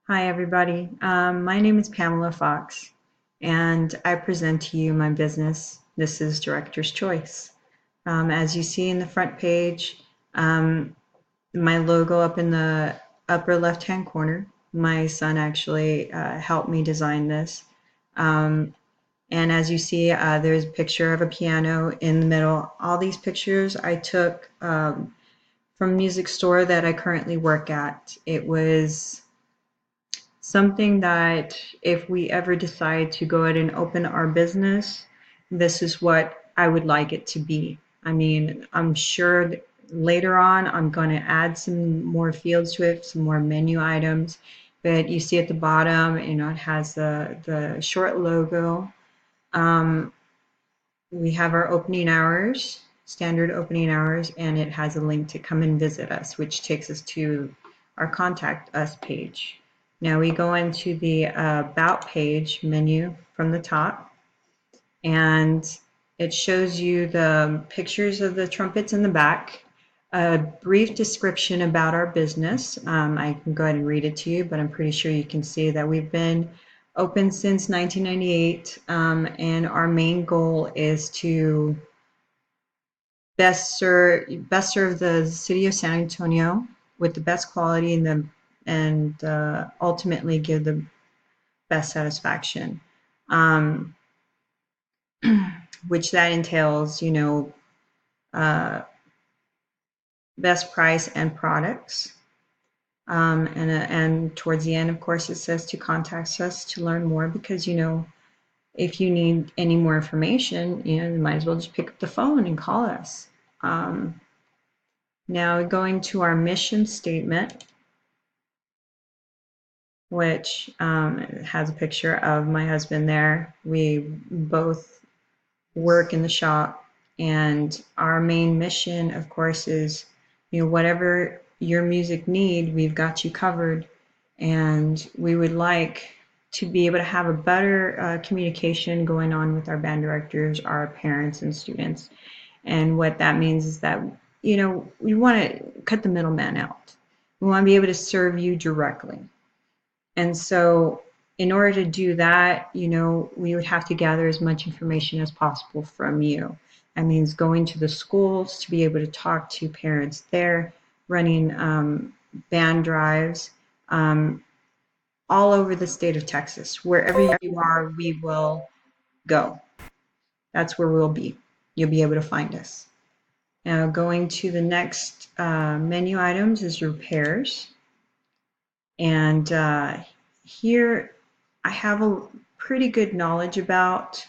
Hi, everybody. My name is Pamela Fox, and I present to you my business. This is Director's Choice. As you see in the front page, um, my logo up in the upper left-hand corner, my son actually helped me design this. Um, and as you see, there's a picture of a piano in the middle. All these pictures I took from a music store that I currently work at. It was something that if we ever decide to go ahead and open our business, this is what I would like it to be. I mean, I'm sure that later on I'm going to add some more fields to it, some more menu items. But you see at the bottom, it has the short logo. Um, we have our opening hours, standard opening hours, and it has a link to come and visit us, which takes us to our contact us page. Now we go into the about page menu from the top, and it shows you the pictures of the trumpets in the back, a brief description about our business. I can go ahead and read it to you, but I'm pretty sure you can see that we've been open since 1998, and our main goal is to best serve the city of San Antonio with the best quality and ultimately give the best satisfaction, um, which that entails, uh, best price and products. And towards the end, of course, it says to contact us to learn more because, if you need any more information, you might as well just pick up the phone and call us. Now going to our mission statement, which has a picture of my husband there. We both work in the shop, and our main mission, of course, is whatever your music need, we've got you covered, and we would like to be able to have a better communication going on with our band directors, our parents, and students. And what that means is that we want to cut the middleman out. We want to be able to serve you directly. And so in order to do that, we would have to gather as much information as possible from you. That means going to the schools to be able to talk to parents there, running band drives all over the state of Texas. Wherever you are, we will go. That's where we'll be. You'll be able to find us. Now, going to the next menu items is repairs. And here I have a pretty good knowledge about.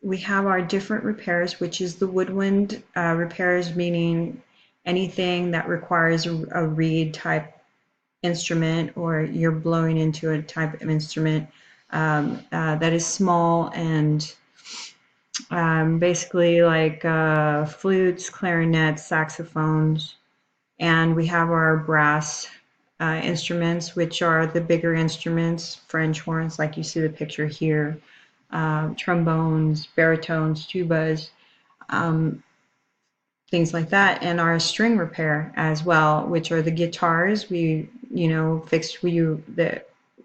We have our different repairs, which is the woodwind repairs, meaning anything that requires a reed type instrument or you're blowing into a type of instrument that is small and basically like flutes, clarinets, saxophones, and we have our brass instruments, which are the bigger instruments, French horns, like you see the picture here, trombones, baritones, tubas, um, things like that, and our string repair as well, which are the guitars. We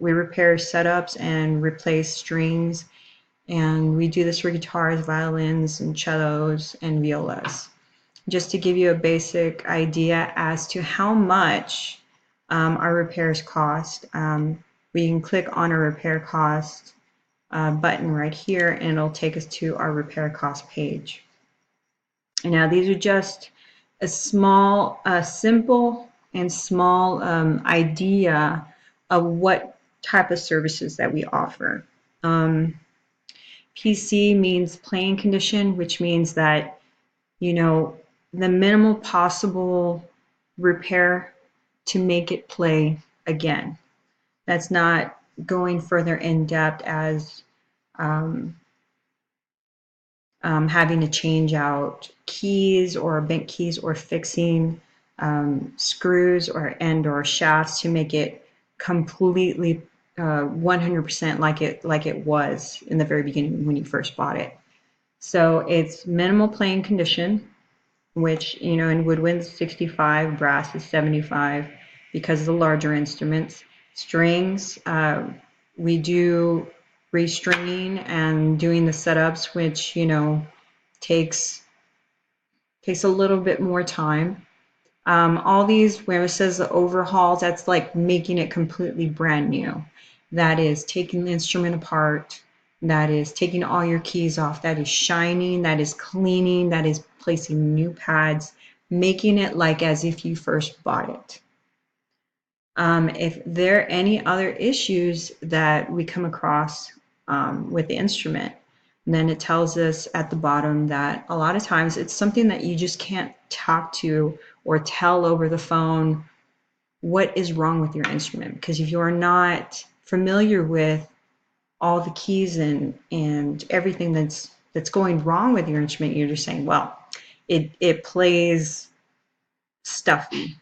repair setups and replace strings, and we do this for guitars, violins, and cellos, and violas. Just to give you a basic idea as to how much our repairs cost, we can click on a repair cost button right here, and it'll take us to our repair cost page. Now, these are just a simple and small idea of what type of services that we offer. PC means playing condition, which means that, the minimal possible repair to make it play again. That's not going further in depth as having to change out keys or bent keys or fixing screws or shafts to make it completely 100% like it was in the very beginning when you first bought it. So it's minimal playing condition, which in woodwind's 65, brass is 75. because of the larger instruments. Strings, we do restringing and doing the setups, which, you know, takes a little bit more time. All these, where it says the overhauls, that's like making it completely brand new. That is taking the instrument apart. That is taking all your keys off. That is shining. That is cleaning. That is placing new pads, making it like as if you first bought it. If there are any other issues that we come across with the instrument, then it tells us at the bottom that a lot of times it's something that you just can't talk to or tell over the phone what is wrong with your instrument. Because if you're not familiar with all the keys and everything that's going wrong with your instrument, you're just saying, well, it plays stuffy,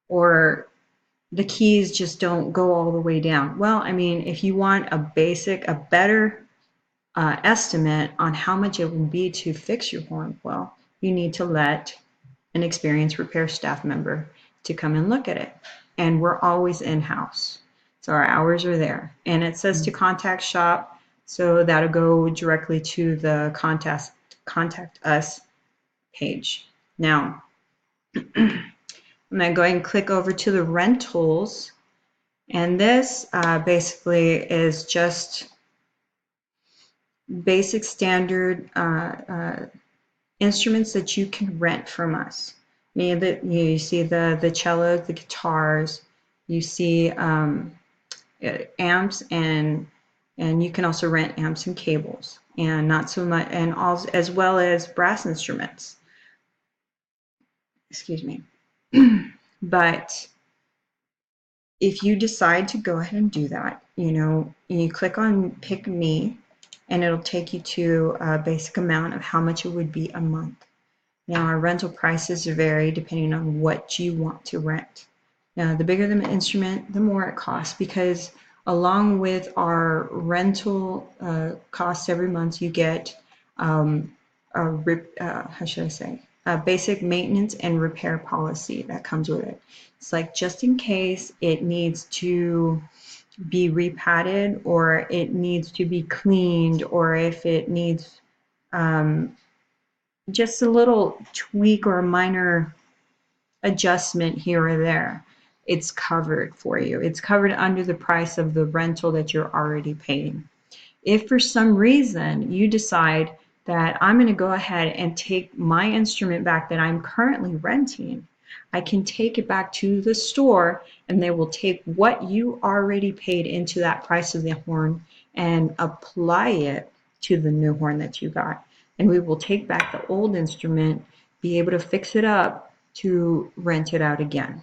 or the keys just don't go all the way down. Well, I mean, if you want a better estimate on how much it will be to fix your horn, well, you need to let an experienced repair staff member to come and look at it. And we're always in-house, so our hours are there. And it says to contact shop, so that'll go directly to the contact us page. Now, I'm going to go ahead and click over to the rentals. And this basically is just basic standard instruments that you can rent from us. You see the cello, the guitars, you see amps, and you can also rent amps and cables, and not so much, and also as well as brass instruments. Excuse me. But if you decide to go ahead and do that, you know, you click on Pick Me, and it'll take you to a basic amount of how much it would be a month. Now, our rental prices vary depending on what you want to rent. Now, the bigger the instrument, the more it costs, because along with our rental costs every month, you get a basic maintenance and repair policy that comes with it. It's like, just in case it needs to be repadded, or it needs to be cleaned, or if it needs just a little tweak or a minor adjustment here or there, it's covered for you. It's covered under the price of the rental that you're already paying. If for some reason you decide that I'm going to go ahead and take my instrument back that I'm currently renting, I can take it back to the store, and they will take what you already paid into that price of the horn and apply it to the new horn that you got. And we will take back the old instrument, be able to fix it up to rent it out again.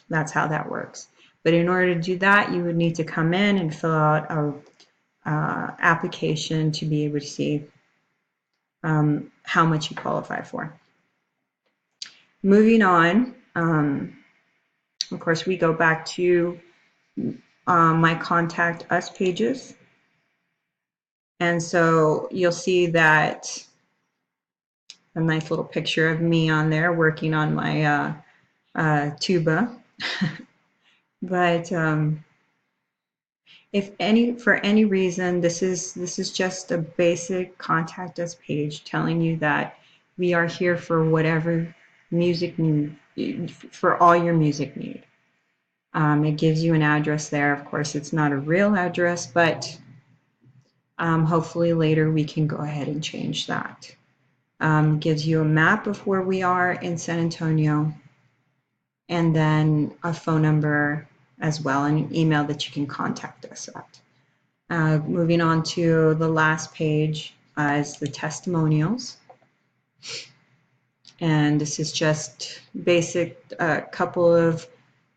That's how that works. But in order to do that, you would need to come in and fill out a application to be able to see how much you qualify for. Moving on, of course, we go back to my contact us pages. And so you'll see that a nice little picture of me on there working on my tuba. But if for any reason, this is just a basic contact us page telling you that we are here for whatever music need, for all your music need. It gives you an address there. Of course, it's not a real address, but hopefully later we can go ahead and change that. Gives you a map of where we are in San Antonio, and then a phone number as well, and an email that you can contact us at. Moving on to the last page is the testimonials. And this is just basic, couple of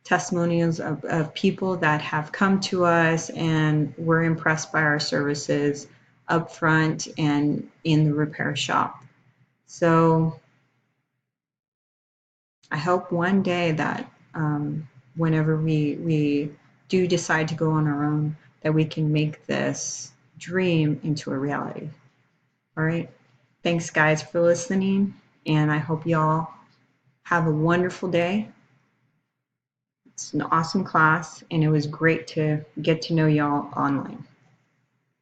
testimonials of people that have come to us and were impressed by our services up front and in the repair shop. So I hope one day that whenever we do decide to go on our own, that we can make this dream into a reality. All right. Thanks, guys, for listening, and I hope y'all have a wonderful day. It's an awesome class, and it was great to get to know y'all online.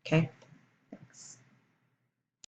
Okay.